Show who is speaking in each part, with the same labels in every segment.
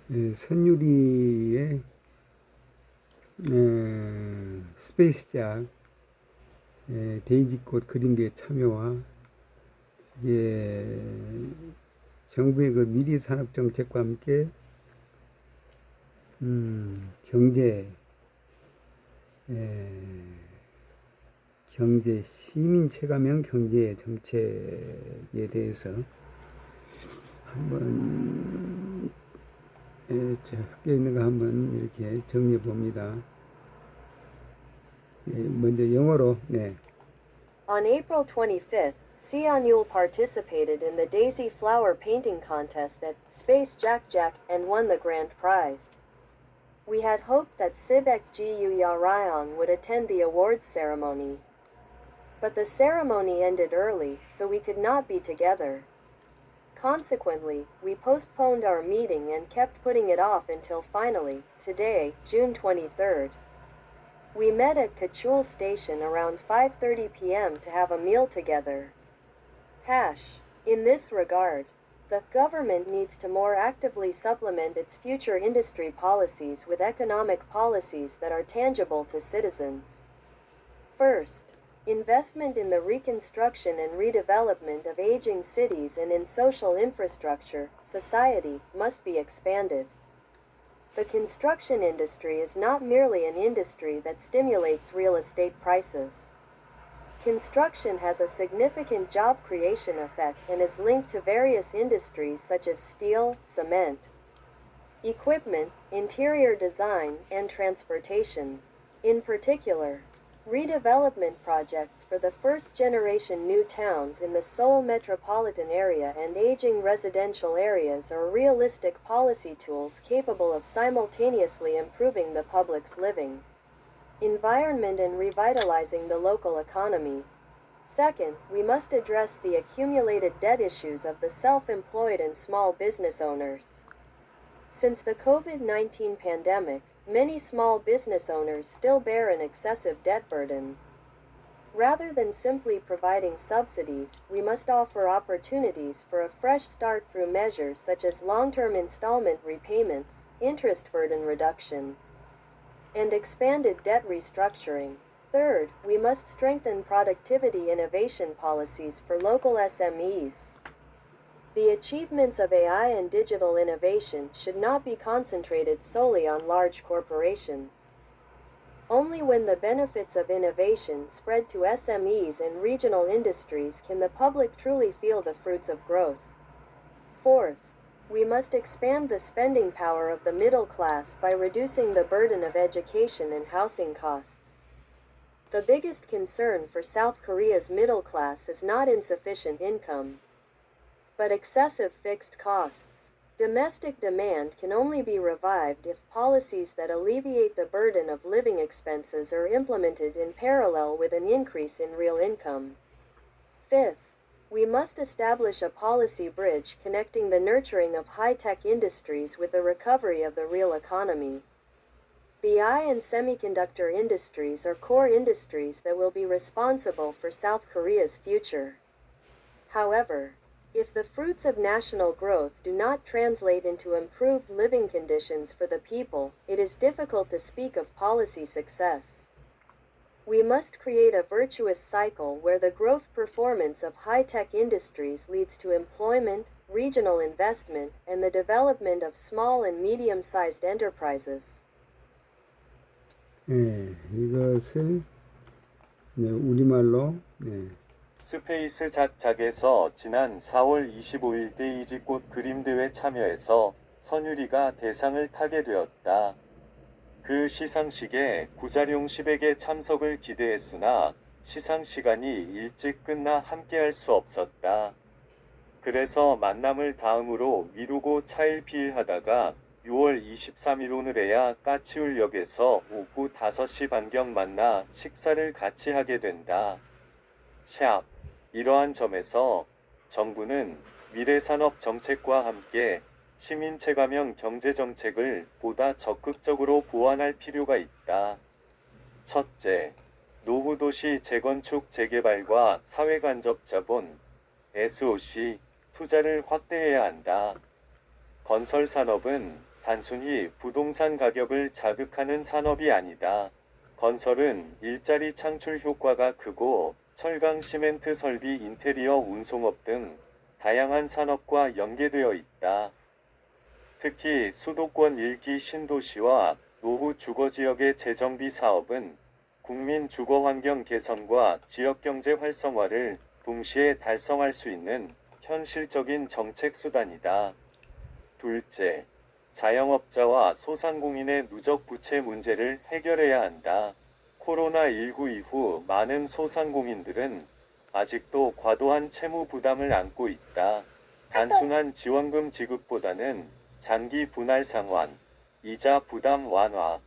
Speaker 1: 선유리의 스페이스작 데이지꽃 그림대회 참여와 정부의 그 미래산업정책과 함께 경제 시민 체감형 경제 정책에 대해서 한번 적혀 있는 거 한번 이렇게 정리해 봅니다. 먼저 영어로.
Speaker 2: On April 25th, Sia-Newell participated in the Daisy Flower Painting Contest at Space Jack Jack and won the grand prize. We had hoped that Sibek Gu Yarayong would attend the awards ceremony. But the ceremony ended early, so we could not be together. Consequently, we postponed our meeting and kept putting it off until finally, today, June 23rd. We met at Kachul Station around 5:30 p.m. to have a meal together. In this regard, the government needs to more actively supplement its future industry policies with economic policies that are tangible to citizens. First, investment in the reconstruction and redevelopment of aging cities and in social infrastructure, society, must be expanded. The construction industry is not merely an industry that stimulates real estate prices. Construction has a significant job creation effect and is linked to various industries such as steel, cement, equipment, interior design, and transportation. In particular, redevelopment projects for the first-generation new towns in the Seoul metropolitan area and aging residential areas are realistic policy tools capable of simultaneously improving the public's living environment and revitalizing the local economy. Second, we must address the accumulated debt issues of the self-employed and small business owners. Since the COVID-19 pandemic, many small business owners still bear an excessive debt burden. Rather than simply providing subsidies, we must offer opportunities for a fresh start through measures such as long-term installment repayments, interest burden reduction, and expanded debt restructuring. Third, we must strengthen productivity innovation policies for local SMEs. The achievements of AI and digital innovation should not be concentrated solely on large corporations. Only when the benefits of innovation spread to SMEs and regional industries can the public truly feel the fruits of growth. Fourth, we must expand the spending power of the middle class by reducing the burden of education and housing costs. The biggest concern for South Korea's middle class is not insufficient income, but excessive fixed costs. Domestic demand can only be revived if policies that alleviate the burden of living expenses are implemented in parallel with an increase in real income. Fifth, we must establish a policy bridge connecting the nurturing of high-tech industries with the recovery of the real economy. The AI and semiconductor industries are core industries that will be responsible for South Korea's future. However, if the fruits of national growth do not translate into improved living conditions for the people, it is difficult to speak of policy success. We must create a virtuous cycle where the growth performance of high-tech industries leads to employment, regional investment, and the development of small and medium-sized enterprises.
Speaker 1: 이것을 우리말로
Speaker 3: 스페이스 작작에서 지난 4월 25일 데이지꽃 그림대회 참여해서 선유리가 대상을 타게 되었다. 그 시상식에 구자룡 10에게 참석을 기대했으나 시상 시간이 일찍 끝나 함께할 수 없었다. 그래서 만남을 다음으로 미루고 차일피일하다가 6월 23일 오늘에야 까치울역에서 오후 5시 반경 만나 식사를 같이 하게 된다. 이러한 점에서 정부는 미래산업 정책과 함께 시민체감형 경제정책을 보다 적극적으로 보완할 필요가 있다. 첫째, 노후도시 재건축 재개발과 사회간접자본, SOC, 투자를 확대해야 한다. 건설산업은 단순히 부동산 가격을 자극하는 산업이 아니다. 건설은 일자리 창출 효과가 크고 철강, 시멘트 설비, 인테리어, 운송업 등 다양한 산업과 연계되어 있다. 특히 수도권 1기 신도시와 노후 주거지역의 재정비 사업은 국민 주거 환경 개선과 지역경제 활성화를 동시에 달성할 수 있는 현실적인 정책 수단이다. 둘째, 자영업자와 소상공인의 누적 부채 문제를 해결해야 한다. 코로나19 이후 많은 소상공인들은 아직도 과도한 채무 부담을 안고 있다. 단순한 지원금 지급보다는 장기 분할 상환, 이자 부담 완화,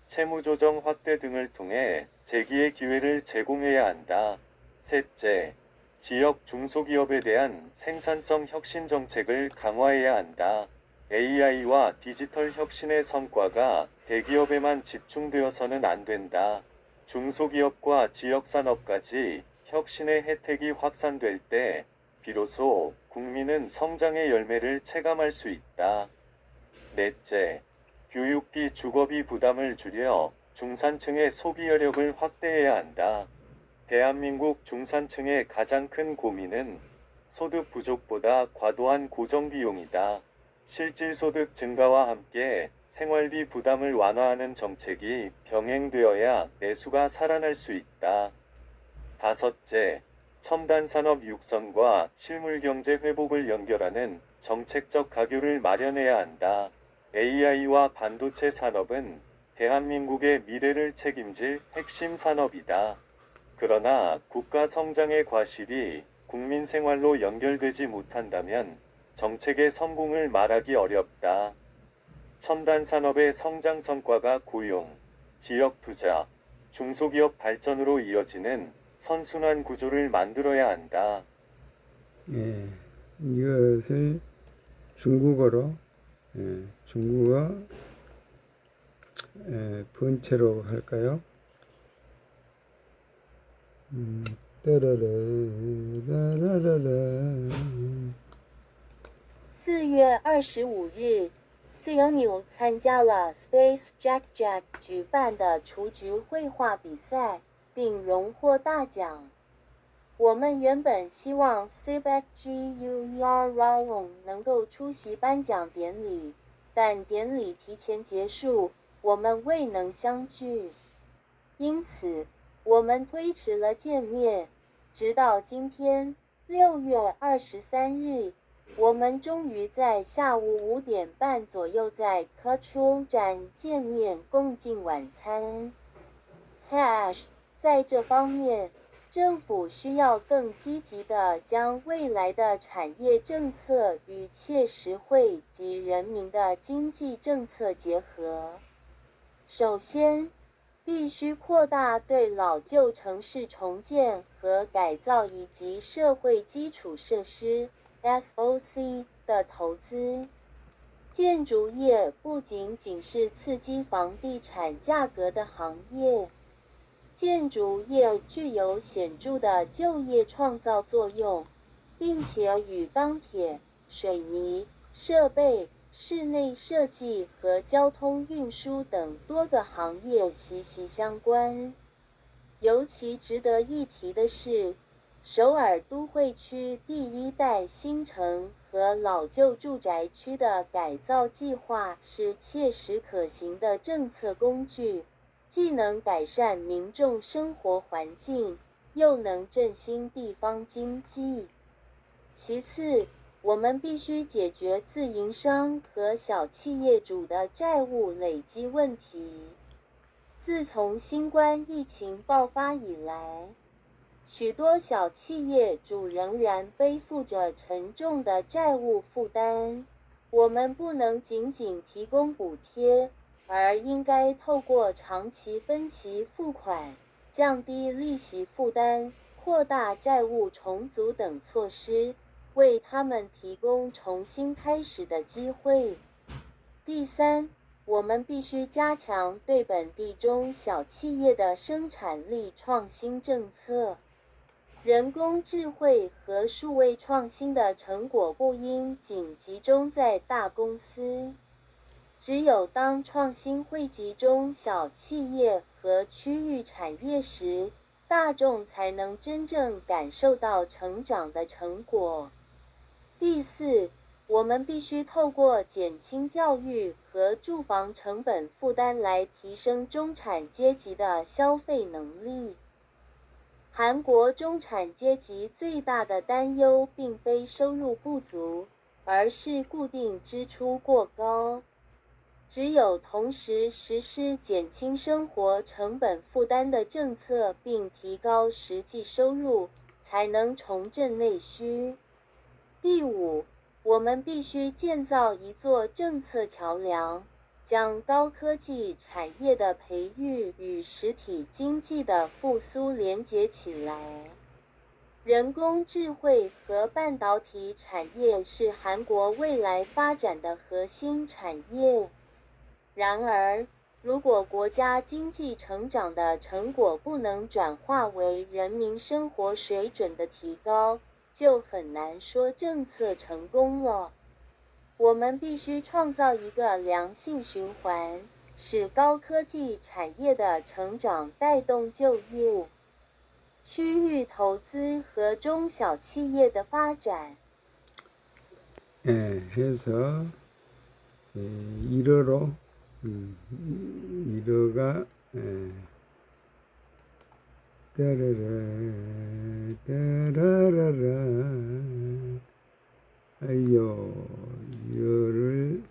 Speaker 3: 채무 조정 확대 등을 통해 재기의 기회를 제공해야 한다. 셋째, 지역 중소기업에 대한 생산성 혁신 정책을 강화해야 한다. AI와 디지털 혁신의 성과가 대기업에만 집중되어서는 안 된다. 중소기업과 지역산업까지 혁신의 혜택이 확산될 때 비로소 국민은 성장의 열매를 체감할 수 있다. 넷째, 교육비, 주거비 부담을 줄여 중산층의 소비 여력을 확대해야 한다. 대한민국 중산층의 가장 큰 고민은 소득 부족보다 과도한 고정비용이다. 실질소득 증가와 함께 생활비 부담을 완화하는 정책이 병행되어야 내수가 살아날 수 있다. 다섯째, 첨단산업 육성과 실물경제 회복을 연결하는 정책적 가교를 마련해야 한다. AI와 반도체 산업은 대한민국의 미래를 책임질 핵심 산업이다. 그러나 국가 성장의 과실이 국민 생활로 연결되지 못한다면 정책의 성공을 말하기 어렵다. 첨단 산업의 성장 성과가 고용, 지역 투자, 중소기업 발전으로 이어지는 선순환 구조를 만들어야 한다.
Speaker 1: 예, 이것을 중국어로 중국어 본체로 할까요? 따라라라라라라.
Speaker 2: 4月25日，CNU 参加了 Space Jack Jack 举办的雏菊绘画比赛，并荣获大奖。我们原本希望 CBAC GUER Rawong 能够出席颁奖典礼，但典礼提前结束，我们未能相聚。因此，我们推迟了见面，直到今天6月23日，我们终于在下午5点半左右在 Cultural 站见面，共进晚餐。在这方面，政府需要更积极地将未来的产业政策与切实惠及人民的经济政策结合。首先，必须扩大对老旧城市重建和改造以及社会基础设施 SOC 的投资。建筑业不仅仅是刺激房地产价格的行业，建筑业具有显著的就业创造作用，并且与钢铁、水泥、设备、室内设计和交通运输等多个行业息息相关。尤其值得一提的是，首尔都会区第一代新城和老旧住宅区的改造计划是切实可行的政策工具，既能改善民众生活环境，又能振兴地方经济。其次，我们必须解决自营商和小企业主的债务累积问题。自从新冠疫情爆发以来，许多小企业主仍然背负着沉重的债务负担。我们不能仅仅提供补贴，而应该透过长期分期付款、降低利息负担、扩大债务重组等措施，为他们提供重新开始的机会。第三，我们必须加强对本地中小企业的生产力创新政策。人工智慧和数位创新的成果不应仅集中在大公司。只有当创新汇集中小企业和区域产业时，大众才能真正感受到成长的成果。第四，我们必须透过减轻教育和住房成本负担来提升中产阶级的消费能力。韩国中产阶级最大的担忧并非收入不足，而是固定支出过高。只有同时实施减轻生活成本负担的政策，并提高实际收入，才能重振内需。第五，我们必须建造一座政策桥梁，将高科技产业的培育与实体经济的复苏连结起来。人工智慧和半导体产业是韩国未来发展的核心产业。然而，如果国家经济成长的成果不能转化为人民生活水准的提高，就很难说政策成功了。我们必须创造一个良性循环，使高科技产业的成长带动就业、区域投资和中小企业的发展。
Speaker 1: 해서 1어로 1어가 따라라 따라라라 아요 열을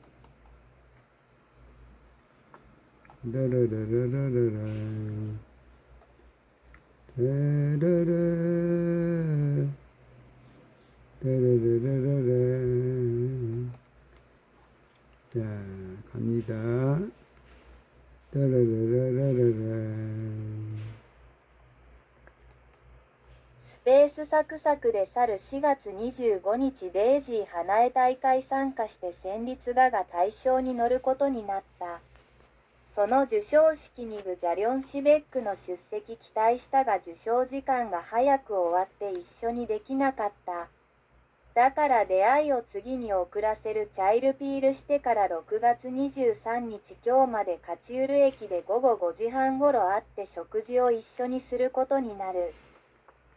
Speaker 1: 따라라라라라 따라라 따라라라라 자 갑니다. 따라라라라라
Speaker 2: スペースサクサクで去る4月25日デイジー花江大会参加して戦慄画が大賞に乗ることになった。その授賞式にグ・ジャリョン・シベックの出席期待したが授賞時間が早く終わって一緒にできなかった。だから出会いを次に遅らせるチャイルピールしてから6月23日今日までカチュール駅で午後5時半ごろ会って食事を一緒にすることになる。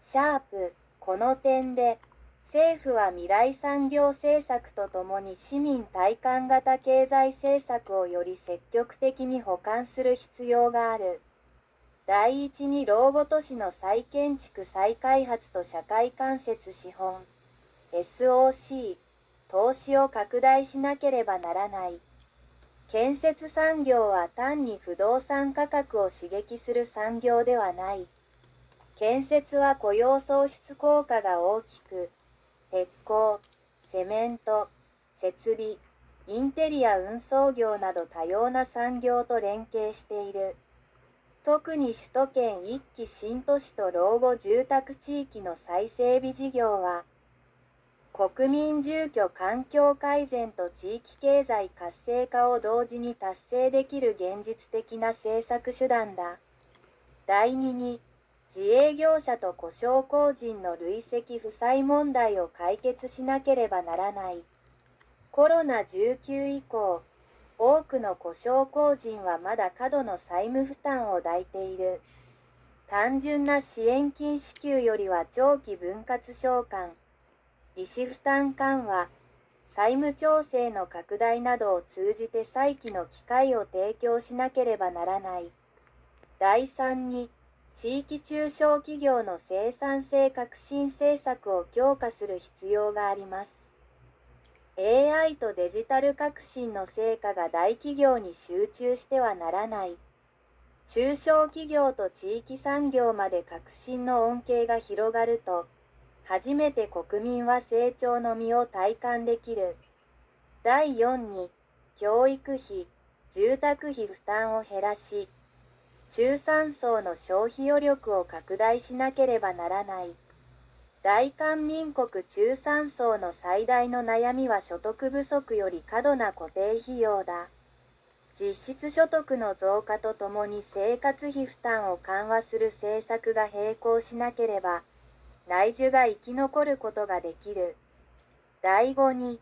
Speaker 2: シャープ、この点で、政府は未来産業政策とともに市民体感型経済政策をより積極的に補完する必要がある。第一に老後都市の再建築再開発と社会間接資本、SOC、投資を拡大しなければならない。建設産業は単に不動産価格を刺激する産業ではない。建設は雇用創出効果が大きく、鉄鋼、セメント、設備、インテリア運送業など多様な産業と連携している。特に首都圏一期新都市と老後住宅地域の再整備事業は、国民住居環境改善と地域経済活性化を同時に達成できる現実的な政策手段だ。第2に、自営業者と故障工人の累積負債問題を解決しなければならない。コロナ19以降、多くの故障工人はまだ過度の債務負担を抱いている。単純な支援金支給よりは長期分割償還、利子負担緩和、債務調整の拡大などを通じて再起の機会を提供しなければならない。第3に、地域中小企業の生産性革新政策を強化する必要があります。AI とデジタル革新の成果が大企業に集中してはならない。中小企業と地域産業まで革新の恩恵が広がると、初めて国民は成長の実を体感できる。第4に、教育費、住宅費負担を減らし、中産層の消費余力を拡大しなければならない。大韓民国中産層の最大の悩みは所得不足より過度な固定費用だ。実質所得の増加とともに生活費負担を緩和する政策が並行しなければ、内需が生き残ることができる。第5に、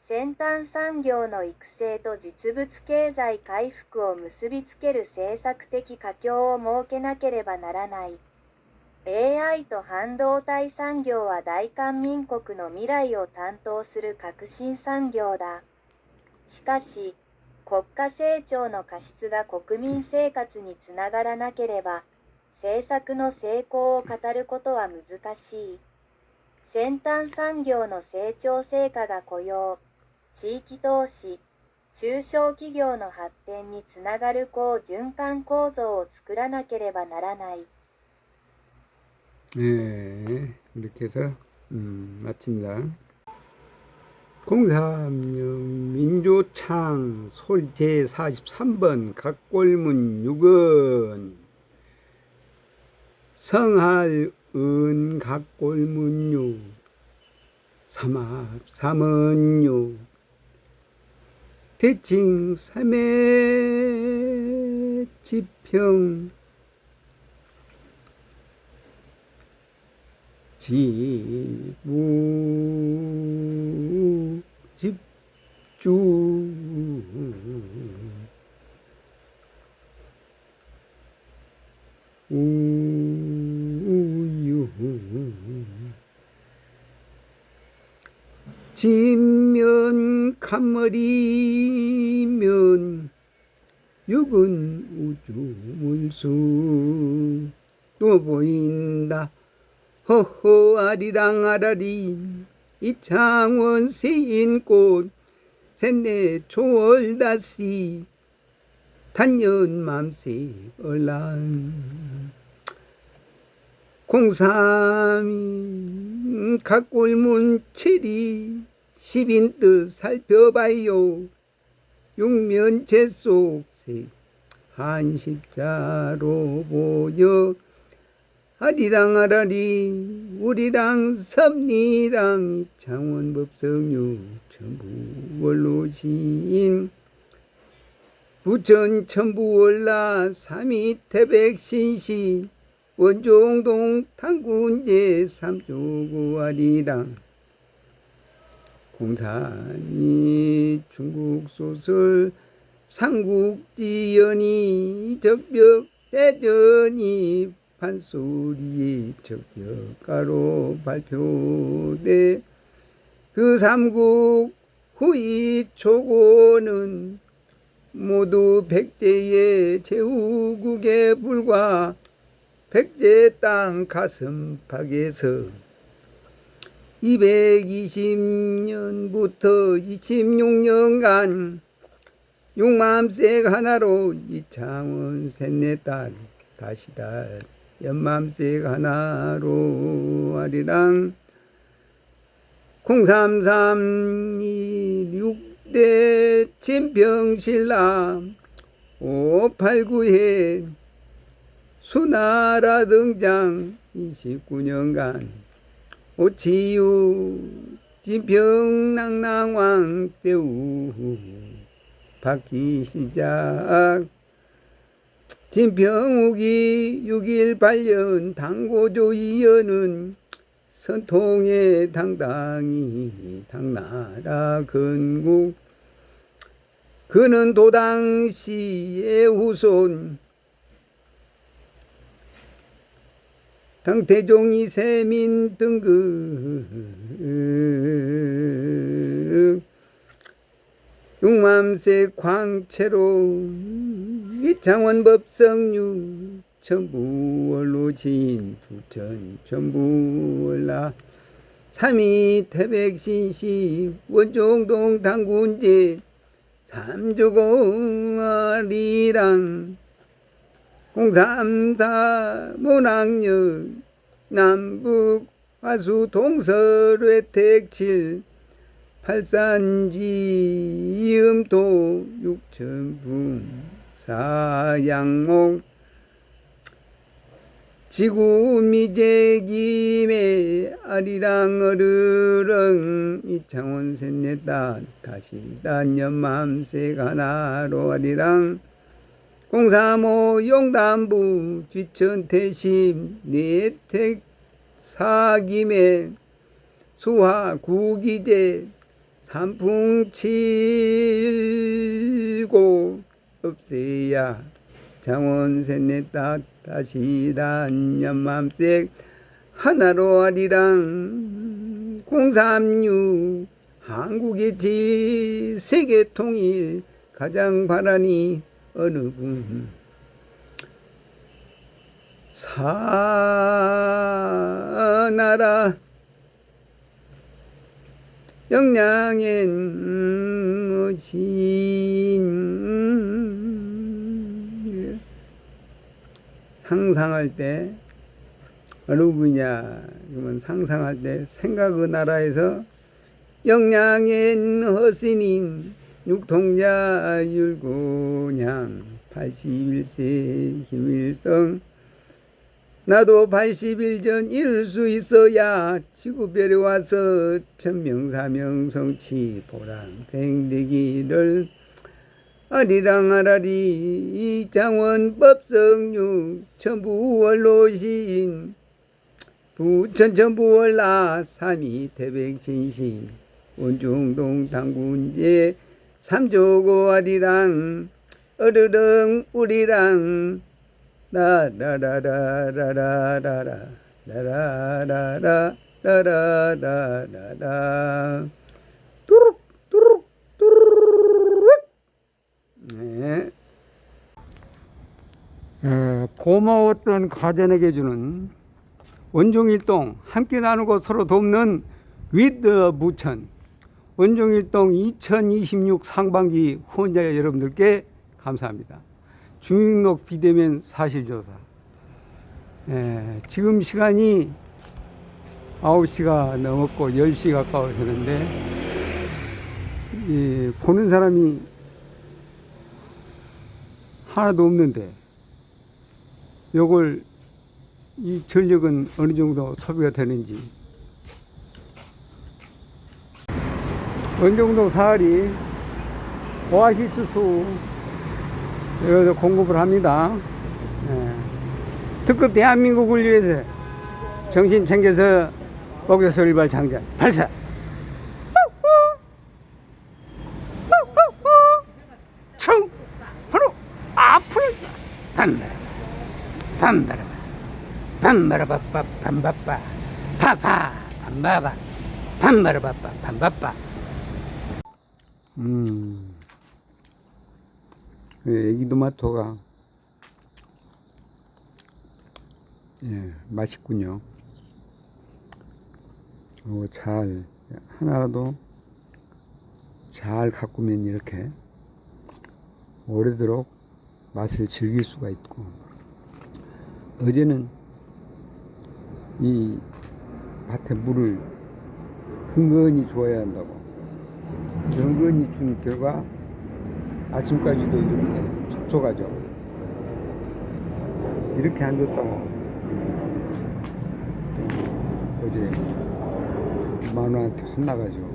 Speaker 2: 先端産業の育成と実物経済回復を結びつける政策的環境を設けなければならない。AI と半導体産業は大韓民国の未来を担当する革新産業だ。しかし、国家成長の過失が国民生活につながらなければ、政策の成功を語ることは難しい。先端産業の成長成果が雇用、地域投資、中小企業の発展につながる好循環構造を作らなければならない。
Speaker 1: 네, 이렇게 해서 마칩니다. 03년 민조창 소리 제43번 각골문 6은 성할은 각골문유 삼합 삼은유 대칭 삼해 지평 지부 집주 우유 지면 간머리면 육은 우주물수 또 보인다. 허허 아리랑 아라리 이창원 세인꽃 셋내 초월다시 단연맘새 얼랑 공삼이 각골문 체리 십인뜻 살펴봐요 육면체 속새 한십자로 보여 아리랑 아라리 우리랑 섭리랑 창원법성유 천부원로시인 부천 천부월라 삼위태백신시 원종동 당군제 삼조구 아리랑 공산이 중국소설 삼국지연이 적벽 대전이 판소리의 적벽가로 발표돼 그 삼국 후이 초고는 모두 백제의 제후국에 불과 백제 땅 가슴팍에서 220년부터 26년간 육맘색 하나로 이창원 셋내 딸 다시다 연맘색 하나로 아리랑 03326대 진평신라 589회 수나라 등장 29년간 오치유 진평낭낭왕 때우 받기 시작 진평욱이 6일 발년 당고조 이연은 선통에 당당히 당나라 건국 그는 도당시의 후손 당태종이 세민 등극 육맘색 광채로 이창원 법성유 천부월로진 부천 천부월라 삼위 태백신시 원종동 당군제 삼조공아리랑 034 모낭역 남북 화수 동서뢰택7 팔산지 이음도 육천분 사양목 지구 미제김에 아리랑 어르렁 이창원 셋넷다 다시 단연맘색 하나로 아리랑 035 용담부 귀천태심 내택 사김에 수화 구기제 단풍 칠고 없애야 장원 셋넷 다시 단연맘색 하나로 하리랑 036 한국의 지 세계 통일 가장 바라니 어느 분 사나라 영양엔 어진 상상할 때 어느 분이냐 그러면 상상할 때 생각의 나라에서 영양엔 허신인 육통자 율구냥 81세 김일성 나도 80일 전 이룰 수 있어야 지구별에 와서 천명사명 성취 보람생 되기를 아리랑아라리 장원법성육 천부월로신 부천천부월라 삼위태백신시 원중동 당군제 삼조고 아리랑 어르릉 우리랑 라라라라라라라라 라라라라라라라라 뚜룩 뚜룩 뚜룩 네. 고마웠던 가전에게 주는 원종일동 함께 나누고 서로 돕는 위드 부천 원종일동 2026 상반기 후원자 여러분들께 감사합니다. 주민등록 비대면 사실조사. 지금 시간이 9시가 넘었고 10시 가까워졌는데 보는 사람이 하나도 없는데 요걸 이 전력은 어느 정도 소비가 되는지 원정동 사거리 오아시스 수 여기서 공급을 합니다. 특급 대한민국을 위해서 정신 챙겨서 목에서 일발 장전 발사. 총 바로 앞으로 밤바라 밤바라바빠 밤바빠 파파 밤바바 밤바라바빠 밤바빠. 애기토마토가 맛있군요. 잘 하나라도 잘 가꾸면 이렇게 오래도록 맛을 즐길 수가 있고, 어제는 이 밭에 물을 흥건히 줘야 한다고 흥건히 준 결과 아침까지도 이렇게 촉촉하죠. 이렇게 안 줬다고 어제 마누한테 혼나가지고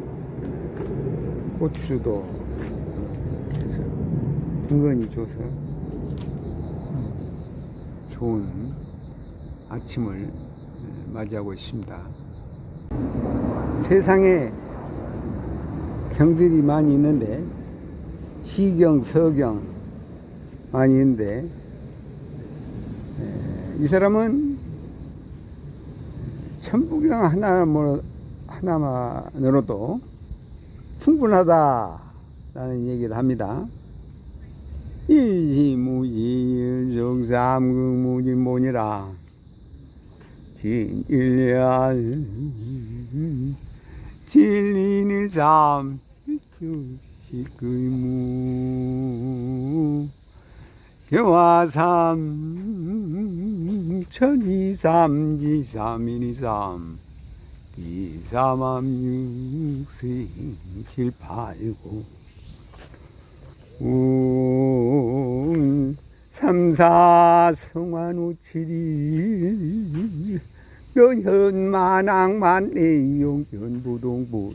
Speaker 1: 고추도 해서 흥건히 줘서 좋은 아침을 맞이하고 있습니다. 세상에 경들이 많이 있는데 시경, 서경 많이 있는데 이 사람은 천부경 하나만으로도 충분하다라는 얘기를 합니다. 일시무지 일정삼극무진본이라 진일열 진리일삼 식의무 개화삼 천이삼 지삼일이삼 이삼암육생 칠팔구 삼사성환오칠일 변현만악만내용변부동분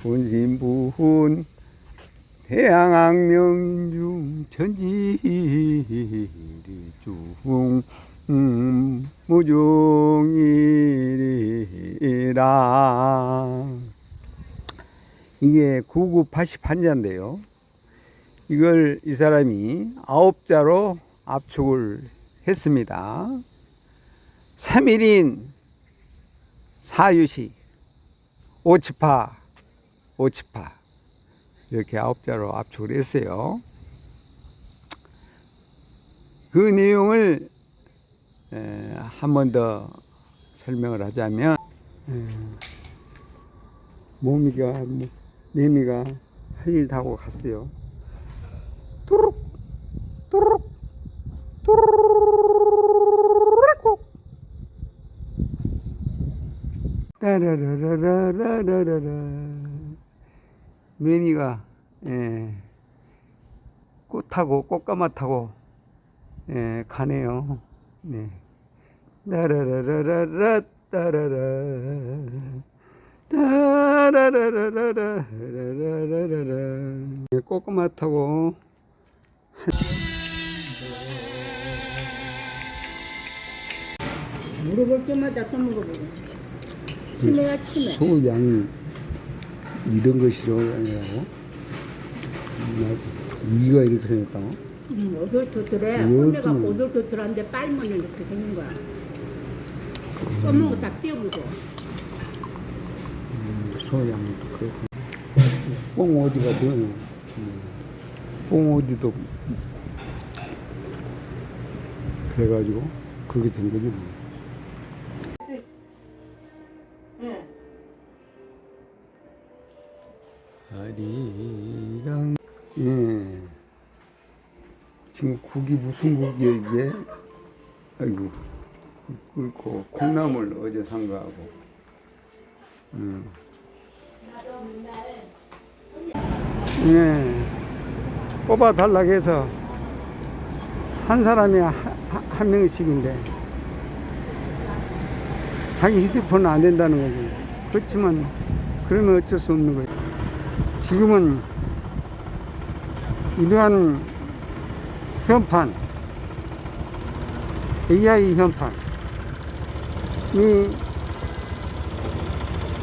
Speaker 1: 본심부훈 대양악명인중 천지리중 무종이리라. 이게 9980 한자인데요. 이걸 이 사람이 9자로 압축을 했습니다. 3일인 사유시, 오치파 이렇게 9자로 압축을 했어요. 그 내용을 한 번 더 설명을 하자면, 매미가 할 일 다 하고 갔어요. 또르륵 또르륵 또르륵 따라라라라라라라. 매미가 꽃하고 꽃가마 타고 가네요. 네. 따라라라라라 따라라 따라라라라라라라라. 꽃가마 타고
Speaker 4: 물어볼 때마다 또 물어보고. 치매야 치매.
Speaker 1: 소 양이 이런 것이 아니라고? 위가 이렇게 생겼다고?
Speaker 4: 오돌토돌해.
Speaker 1: 이것도
Speaker 4: 혼내가
Speaker 1: 뭐.
Speaker 4: 오돌토돌한데 빨면 이렇게 생긴 거야. 검은 거 딱 띄워보고.
Speaker 1: 소 양도 그렇고. 뽕 어디가 더? 뽕 어디도 그래가지고 그렇게 된 거지 뭐. 아리랑 지금 국이 무슨 국이야 이게? 아이고 끓고 콩나물 어제 산 거하고 뽑아 달라고 해서 한 사람이 한 명씩인데 자기 휴대폰은 안 된다는 거지. 그렇지만 그러면 어쩔 수 없는 거지. 지금은 이러한 현판, AI 현판이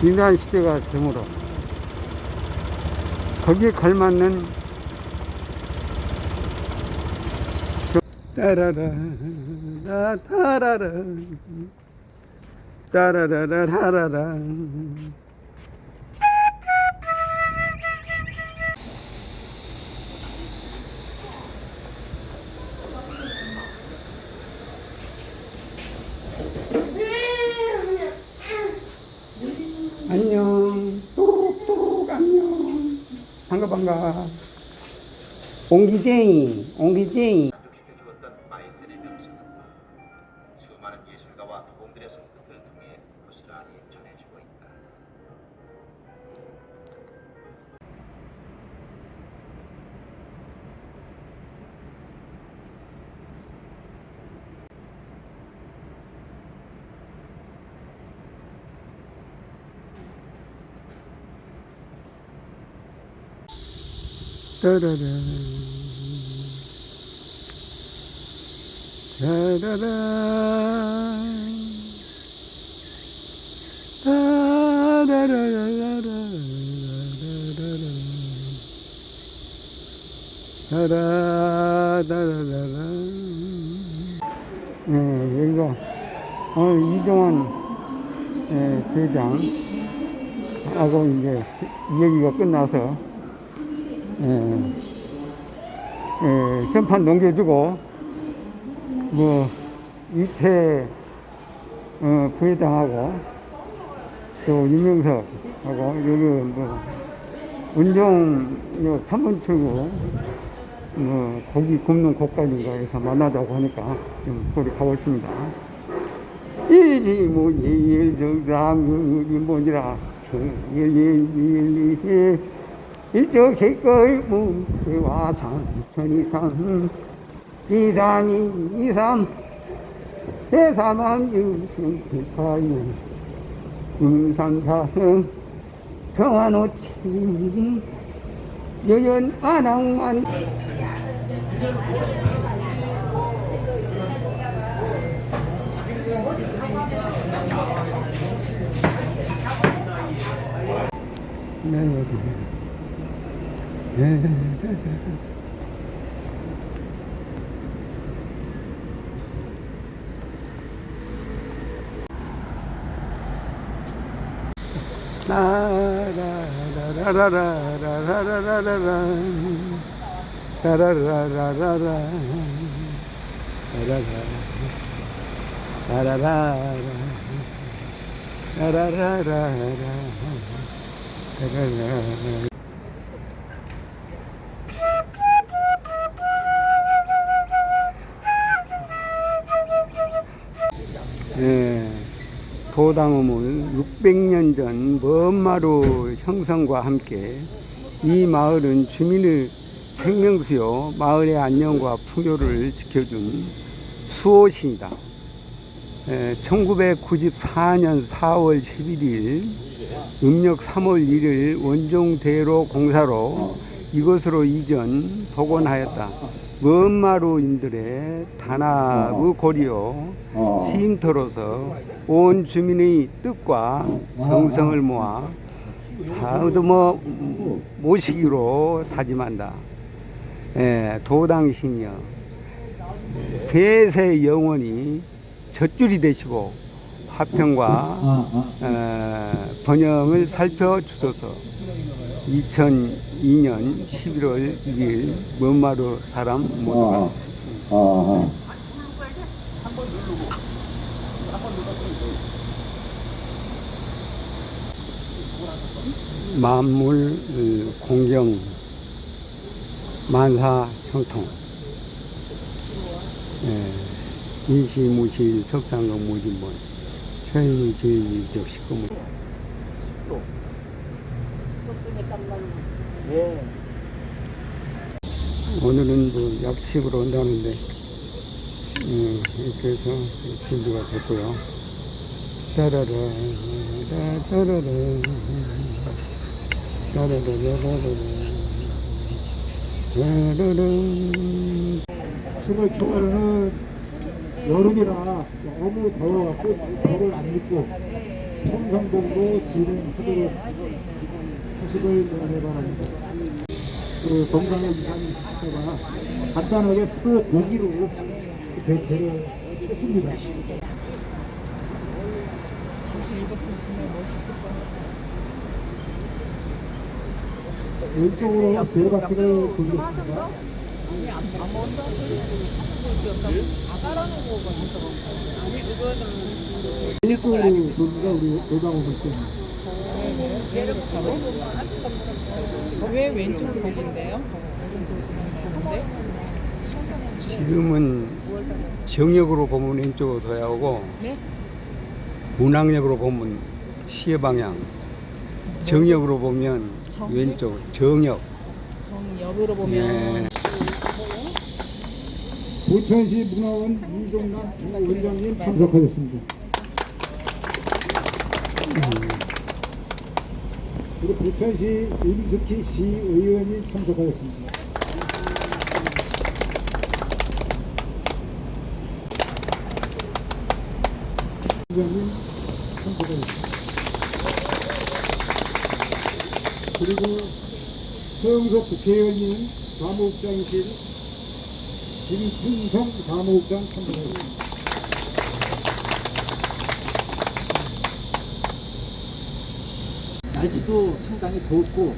Speaker 1: 이러한 시대가 되므로 거기에 걸맞는 따라라 따라라 따라라라 따라라. 안녕. 또룩또룩 안녕. 반가. 옹기쟁이.
Speaker 5: 만족시켜 주었던 마이셀의 명성은 수많은 예술가와 도공들의 손끝을 통해 고스란히 전해지고 있다.
Speaker 1: 따라라 따라라 따라라라라라라라라라라라. 여기가 오늘 이정환 대장하고 이제 이야기가 끝나서 현판 넘겨주고 뭐 이태 부회장하고 또 윤명석하고 여기 뭐 운정 탐문출구 뭐 고기 굽는 곳간인가 해서 만나자고 하니까 좀 거기 가보겠습니다. 이리 뭐일 정상이 뭐니라 일적 색거의 문제와 상천이상 지상이 이상 대사만 유승기파유 음산사형 성화노치 여연 안왕만 네, 네, 네. 예, 도당음은 600년 전 먼 마루 형성과 함께 이 마을은 주민의 생명수요 마을의 안녕과 풍요를 지켜준 수호신이다. 1994년 4월 11일 음력 3월 1일 원종대로 공사로 이것으로 이전 복원하였다. 먼 마루인들의 단합의 고리요 시임터로서 온 주민의 뜻과 정성을 모아 다 얻어 모시기로 다짐한다. 도당신이여 세세 영원히 젖줄이 되시고 화평과 번영을 살펴주소서. 2002년 11월 2일 먼마루 사람 모두가 만물 공경 만사 형통 인시무실 석상금 무진본 최인의 제일적 식구문 오늘은 뭐 약식으로 온다는데 이렇게 해서 준비가 됐고요. 따라라 따라라
Speaker 6: 춤을 추면은 여름이라 너무 더워갖고 덕을 안 입고 평상복으로 진행하도록 하시길 바랍니다. 그 건강에 이상이 간단하게 술 고기로 대체를 했습니다. 왼쪽으로 세 바퀴를 돌리겠습니다. 일꾼으로 돕니다. 우리 노당호 선생님.
Speaker 7: 왜 왼쪽으로 돌린대요?
Speaker 1: 지금은 정역으로 보면 왼쪽으로 둬야 하고
Speaker 7: 네?
Speaker 1: 문학역으로 보면 시의 방향 정역으로 보면 왼쪽 정역
Speaker 7: 정역으로 보면
Speaker 6: 부천시 문화원 이종남 부원장님 참석하셨습니다. 그리고 부천시 임숙희 시의원님 참석하셨습니다. 부원장님 참석하셨습니다. 그리고 서영석 국회의원님 사무국장이신 김춘성 사무국장 참석하셨습니다. 날씨도 상당히 덥고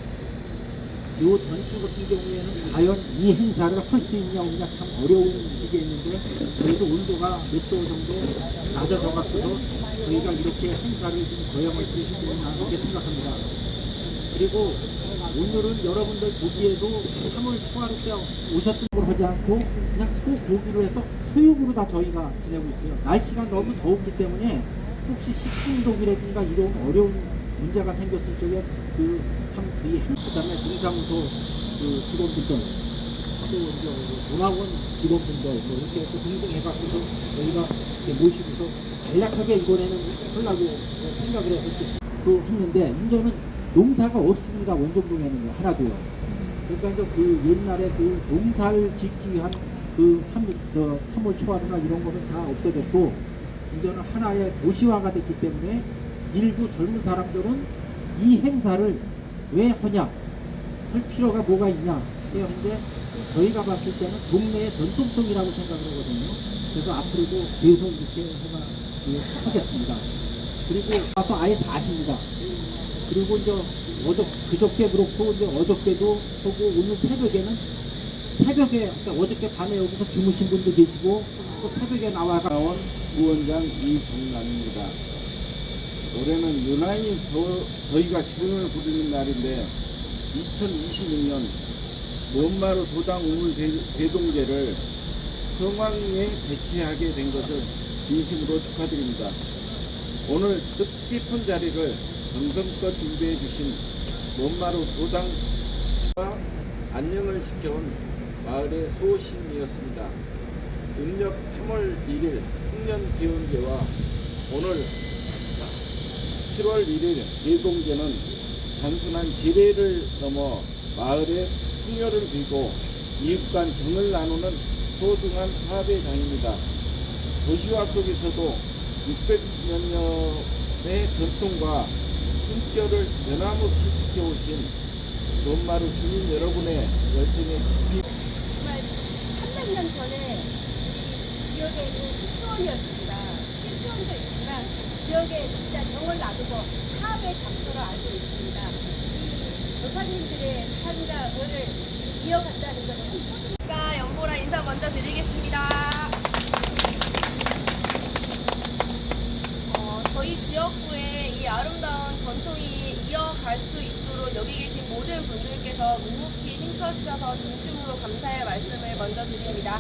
Speaker 6: 이 전주 같은 경우에는 과연 이 행사를 할 수 있냐 없냐 참 어려운 시기였는데 그래도 온도가 몇 도 정도 낮아져 갖고서 저희가 이렇게 행사를 좀 거행할 수 있구나 이렇게 생각합니다. 그리고 오늘은 여러분들 보기에도 3월 초하루 때 오셨던 걸 하지 않고 그냥 소고기로 해서 수육으로 다 저희가 지내고 있어요. 날씨가 너무 더웠기 때문에 혹시 식중독이라든가 이런 어려운 문제가 생겼을 적에 그참이 그다음에 동사무소 직원분들 또 이제 문화원 직원분들 뭐 이렇게 또 등등해갖고서 저희가 모시고서 간략하게 이번에는 하려고 생각을 해서 또 했는데 이제는 농사가 없습니다. 원정동에는 하나도요. 그러니까 이제 그 옛날에 그 농사를 짓기 위한 그 3월 초하루나 이런 거는 다 없어졌고 이제는 하나의 도시화가 됐기 때문에 일부 젊은 사람들은 이 행사를 왜 하냐? 할 필요가 뭐가 있냐? 근데 저희가 봤을 때는 동네의 전통성이라고 생각을 하거든요. 그래서 앞으로도 계속 이렇게 하겠습니다. 그리고 와서 아예 사십니다. 그리고 이제 그저께 그렇고 이제 어저께도 하고 오늘 새벽에 그러니까 어저께 밤에 여기서 주무신 분도 계시고 또 새벽에 나와서
Speaker 8: 나온 부원장 이정남입니다. 올해는 유난히 저희가 시름을 부르는 날인데 2026년 먼마루 도당 우물 대동제를 성황리에 개최하게 된 것을 진심으로 축하드립니다. 오늘 뜻깊은 자리를 정성껏 준비해 주신 먼마루 도당과 안녕을 지켜온 마을의 소신이었습니다. 음력 3월 1일 풍년기원제와 오늘 7월 1일 대동제는 단순한 제례를 넘어 마을의 풍요를 빌고 이웃 간 정을 나누는 소중한 사회장입니다. 도시화 속에서도 600여 년의 전통과 품격을 변함없이 지켜오신 먼마루 주민 여러분의 열정에 깊이
Speaker 9: 정말 300년 전에 지역에 있는 식수원이었습니다. 식수원도 있지만 지역에 진짜 정을 나누고 사업의 장소로 알고 있습니다. 이 여사님들의 삶과 을을 이어간다는 것은 소중한 연보라 인사 먼저 드리겠습니다. 저희 지역구의 이 아름다운 전통이 이어갈 수 있도록 여기 계신 모든 분들께서 묵묵히 힘써주셔서 진심으로 감사의 말씀을 먼저 드립니다.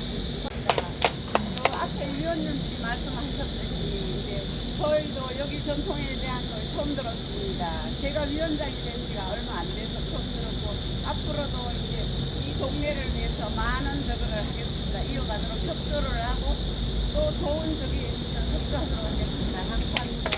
Speaker 9: 앞에 위원님들이 말씀하셨듯이 이제 저희도 여기 전통에 대한 걸 처음 들었습니다. 제가 위원장이 된 지가 얼마 안 돼서 처음 들었고 앞으로도 이제 이 동네를 위해서 많은 저거를 하겠습니다. 이어가도록 협조를 하고 또 좋은 저기 협조하도록 하겠습니다. 감사합니다.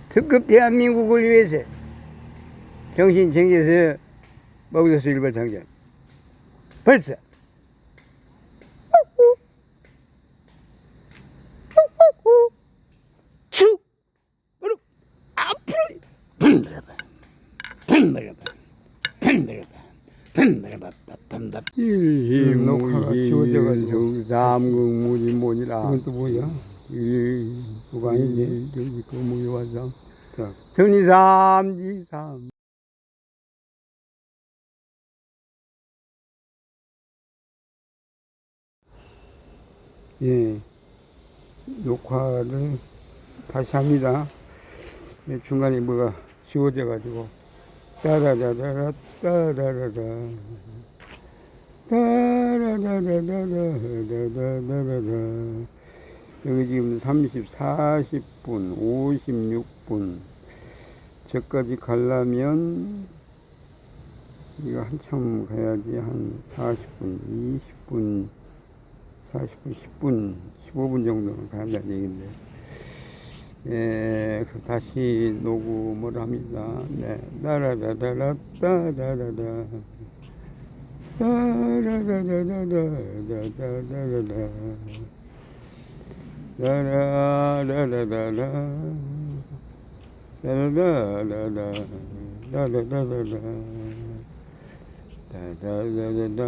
Speaker 1: 특급 대한민국을 위해서 정신 챙겨서 먹어서 일발 장전. 벌써. 축! 무릎 앞으로! 녹화가 지워져가지고 남극무지 뭐니라. 이건 또 뭐야? 이 누가 아니지? 여기 그 무기 와서 전이삼지삼. 예, 녹화를 다시 합니다. 예, 중간에 뭐가 지워져가지고 따라라라라 따라라라 따라라라라라라라라. 여기 지금 40분 56분. 저까지 가려면 이거 한참 가야지. 한 40분 20분 40분 10분 15분 정도는 가야 한다는 얘기인데, 예, 그럼 다시 녹음을 합니다. 네, 따라라라라 따라라라 따라라라라라라라라라 라라라라라라 라라라라라 라라라라라 라라라라라라라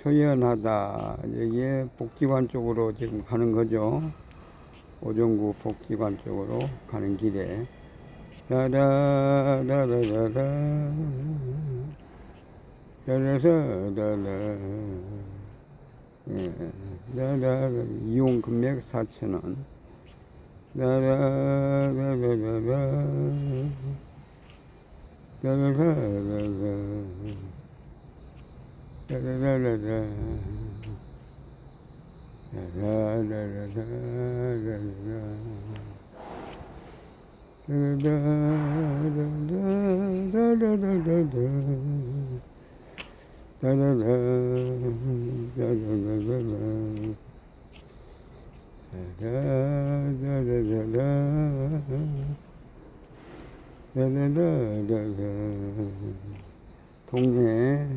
Speaker 1: 초연하다. 여기에 복지관 쪽으로 지금 가는 거죠. 오정구 복지관 쪽으로 가는 길에 이용 금액 4,000원. 동해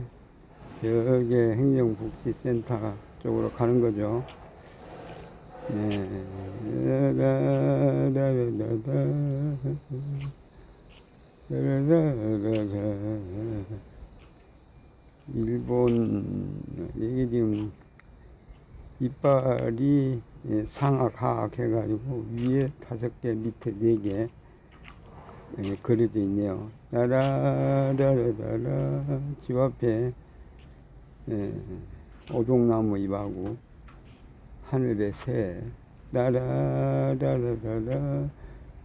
Speaker 1: 여기 행정복지센터 쪽으로 가는 거죠. 일본 이게 지금 이빨이 상악 하악 해가지고 위에 5개 밑에 4개 그려져 있네요. 라라라라라 집 앞에 오동나무 잎하고 하늘의 새 라라라라라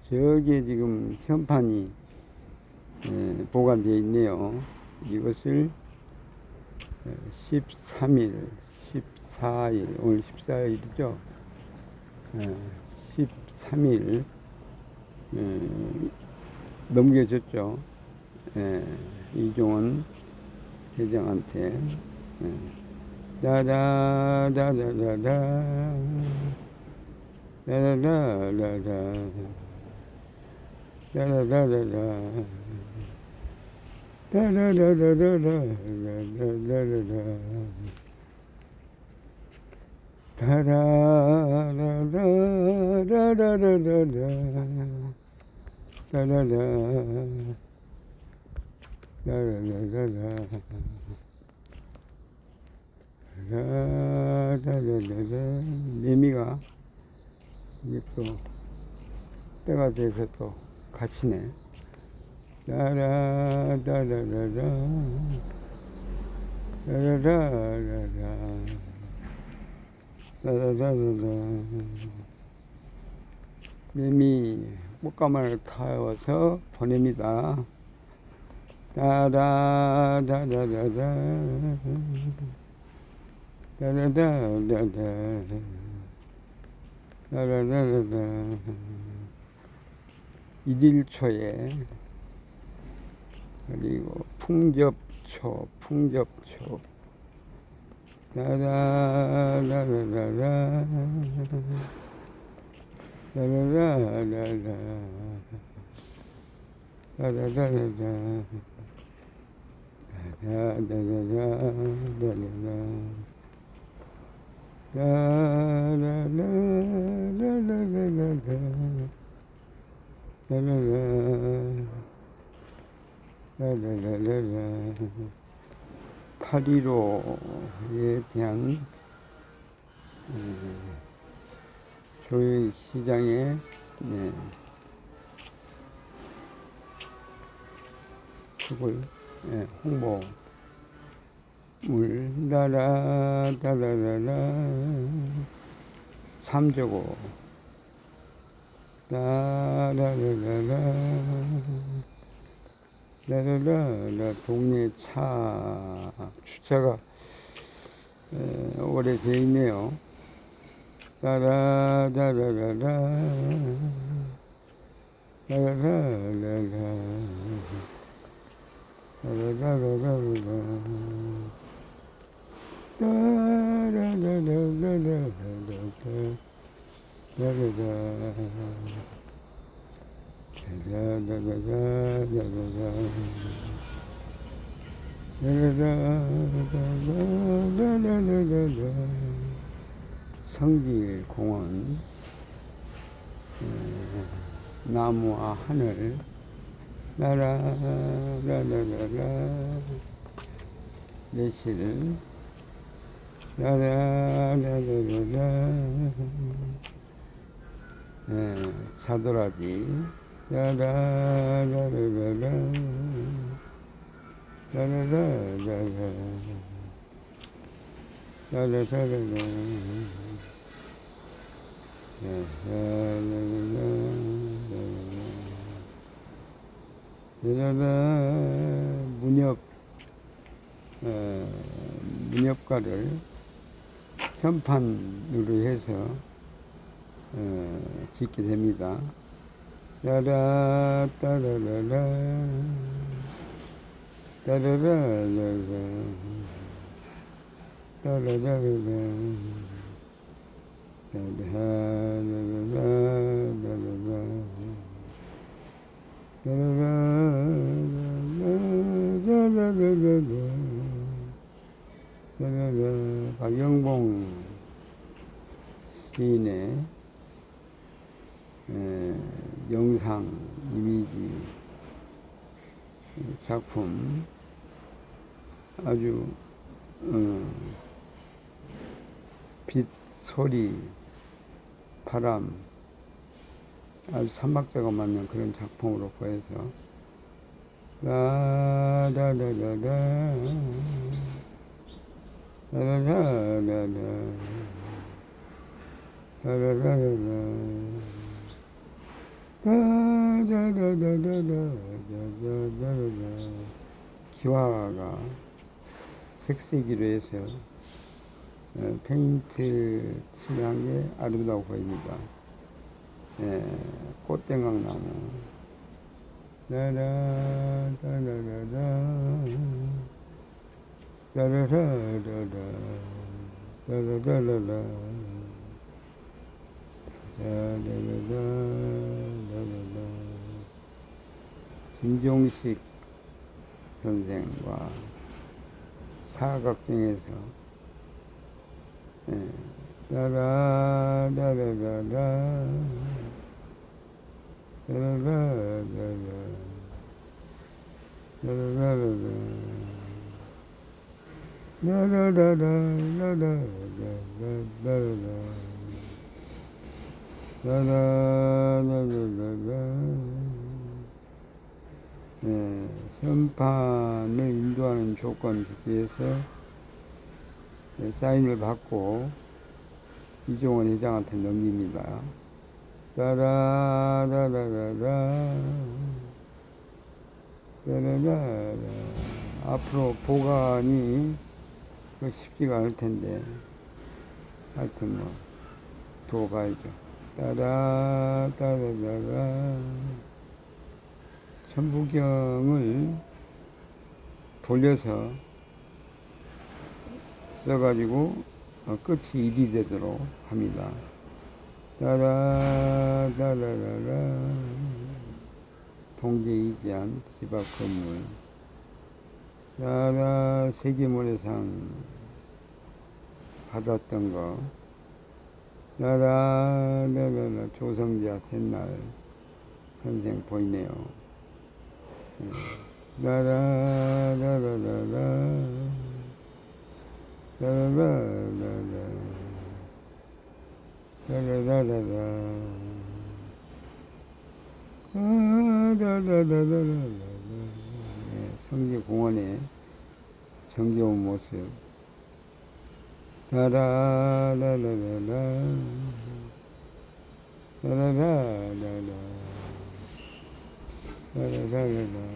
Speaker 1: 저기에 지금 현판이 보관되어 있네요. 이것을 13일 14일 오늘 14일이죠. 13일 넘겨줬죠. 이종원 회장한테. 라라라라라라 라라라라라 라라라라라 매미가 이게 또 때가 돼서 또 갇히네. 라라라라라라 라라라라라 라라라라라 매미 꽃가마를 타워서 보냅니다. 라라라라라라 라라라라라 라라라라라 1일초에 그리고 풍접초 라라라라라라 라라라라라 라라라라라 라라라라라 8.15에 대한 조회시장의 그걸 홍보물 라라라라라 3조고 라라라라 동네 차 주차가 오래 돼 있네요. 라라라라라 라라라라라 라라라라라 성지공원, 나무와 하늘, 라라라라라라, 내실, 라라라라라라, 자도라지, 라라라라라라, 라라라라라, 라라라라라, 문협가를 현판으로 해서 짓게 됩니다. 따라 따라라라 따라라라라 따라라라라 박영봉 시인의 영상 이미지 작품, 아주 빛, 소리, 바람, 아주 삼박자가 맞는 그런 작품으로 보여서 라라라라라 라라라라라 라라라라라 기와가 색색이로 해서 페인트 칠한 게 아름다워 보입니다. 꽃땡강나무, 라라라라라 라라라라라 라라라라라 김종식 선생과 사각정에서 라라라라라 라라라라라 라라라라라 현판을 인도하는 조건 위해서 사인을 받고 이종원 회장한테 넘깁니다. 라라라라라라 라라라라. 앞으로 보관이 쉽지가 않을 텐데 하여튼 뭐 두고 봐야죠. 따라따라라라. 천부경을 돌려서 써가지고 끝이 일이 되도록 합니다. 따라따라라라. 동제이지한 집 앞 건물. 따라 세계문예상 받았던 거. 따라라라라. 조성자 새날 선생 보이네요. 라라라라라라 라라라라라 라라라라라 라라라라라라. 성지공원의 정겨운 모습. 라라라라라라 라라라라라 라라라라라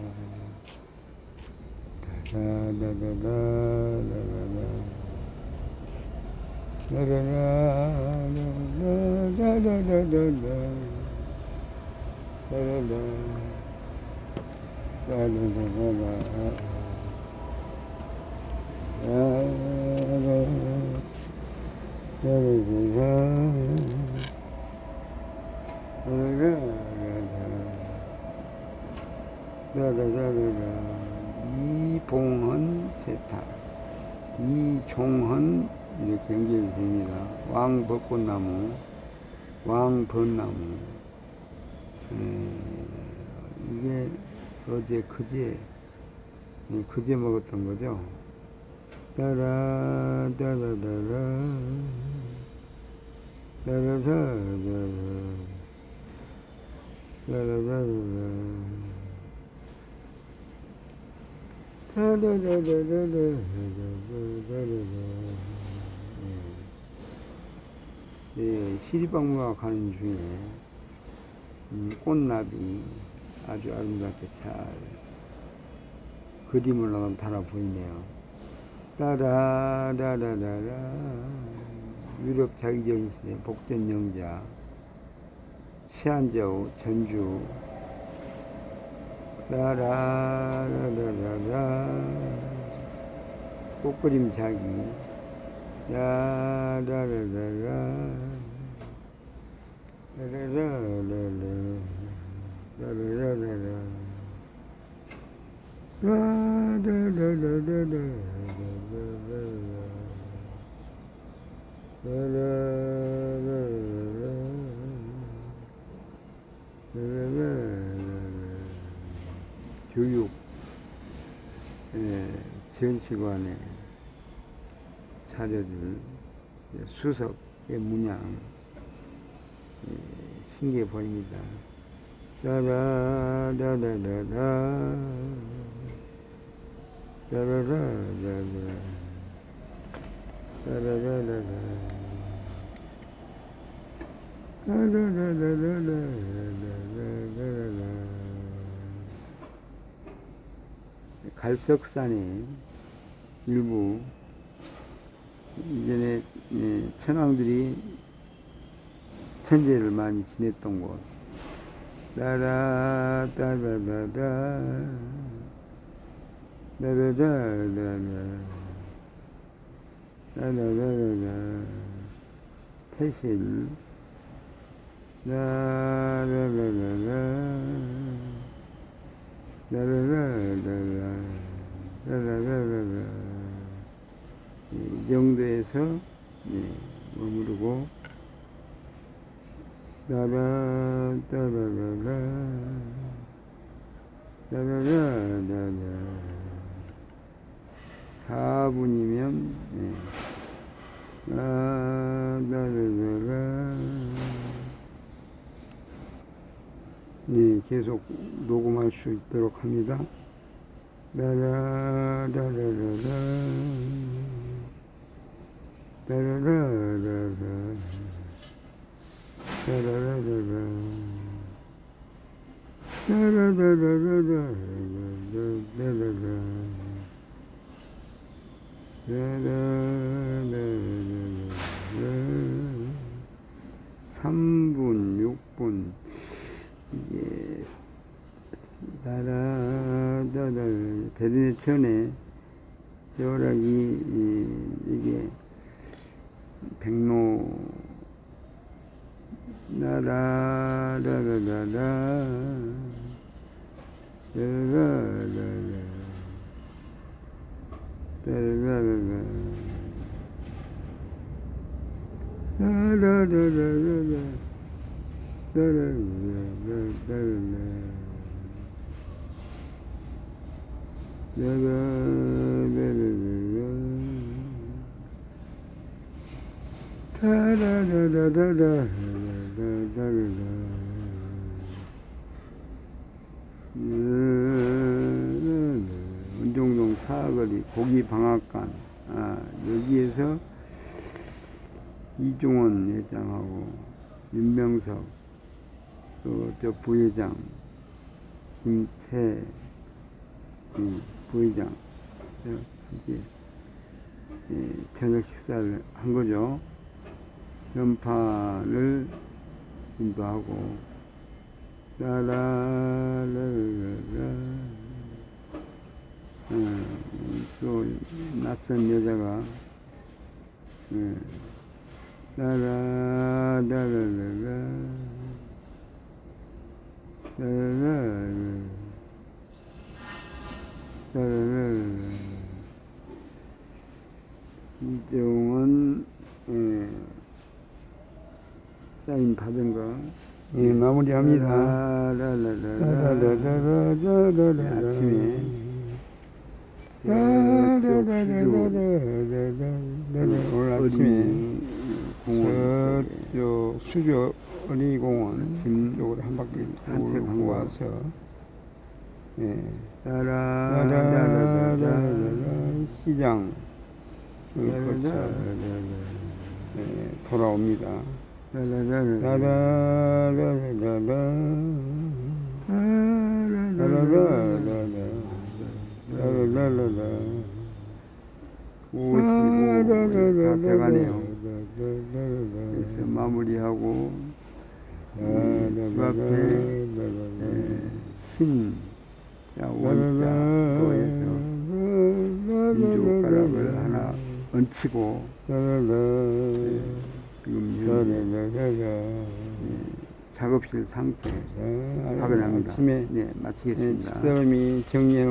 Speaker 1: 송헌 이렇게 연결이 됩니다. 왕벚꽃나무, 왕벚나무. 이게 어제 그제 먹었던 거죠. 따라 따라따라 따라따라 예, 시리박물관 가는 중에 꽃나비 아주 아름답게 잘 그림으로 달아 보이네요. 따라라라라라 유럽 자기적인 시대 복전 영자 시한저우 전주 라라라라라라 꽃그림 자기 라라라라라 라라라라라 라라라라라 교육 전시관에 차려줄 수석의 문양 신기해 보입니다. 따라라라라라 따라라라라 따라라라라 따라라라라라라라라 갈석산에 일부 이전에 천황들이 천재를 많이 지냈던 곳 따라 따라라라 따라라라라 따라라라라 태실 라라라라라 라라라라라 라라라라라 이 정도에서 머무르고 따라 따라라라 따라라라라 4분이면 따라라라 계속 녹음할 수 있도록 합니다. 라라라라라라 라라라라라 라라라라라 라라라라라라 라라라라라 3분, 6분 이게 나라다라 베르네 천에 여락이 이게 백로 나라라라라라 라라라라 라라라라 라라라라라 은종동 사거리 고기방앗간 여기에서 이종원 회장하고 윤명석 저 부회장 김태 부회장 함께 저녁 식사를 한 거죠. 연파를 인도하고 라라라라라 또 낯선 여자가 라라라라라 라라라라 라라라라 이정은 사인 받은 거 마무리합니다. 아침에 오늘 아침에 저쪽 수조 어린이공원 쪽으로 한 바퀴 돌고 와서 시장 거쳐 돌아옵니다. 다 돼가네요. 그래서 마무리하고 그 앞에 원자 거에서 민주가락을 하나 얹히고 지금 현재 작업실 상태 확인합니다. 네, 마치겠습니다. 집사람이 정리해